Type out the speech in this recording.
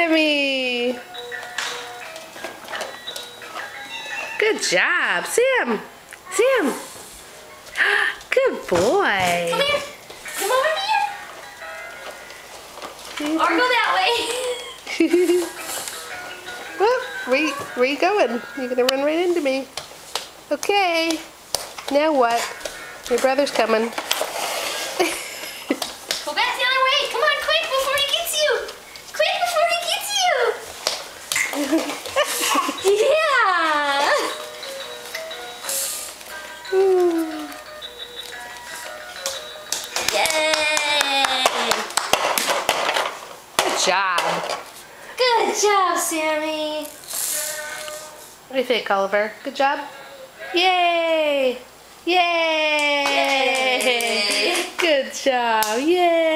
Sammy! Good job, Sam! Sam! Good boy! Come here! Come over here! Or go that way! Well, where you going? You're gonna run right into me. Okay. Now what? Your brother's coming. Go back the other way! Come on, quick before he gets you! Quick before he gets you! Yeah! Yay! Good job. Good job, Sammy! What do you think, Oliver? Good job? Yay! Yay! Yay! Good job! Yay!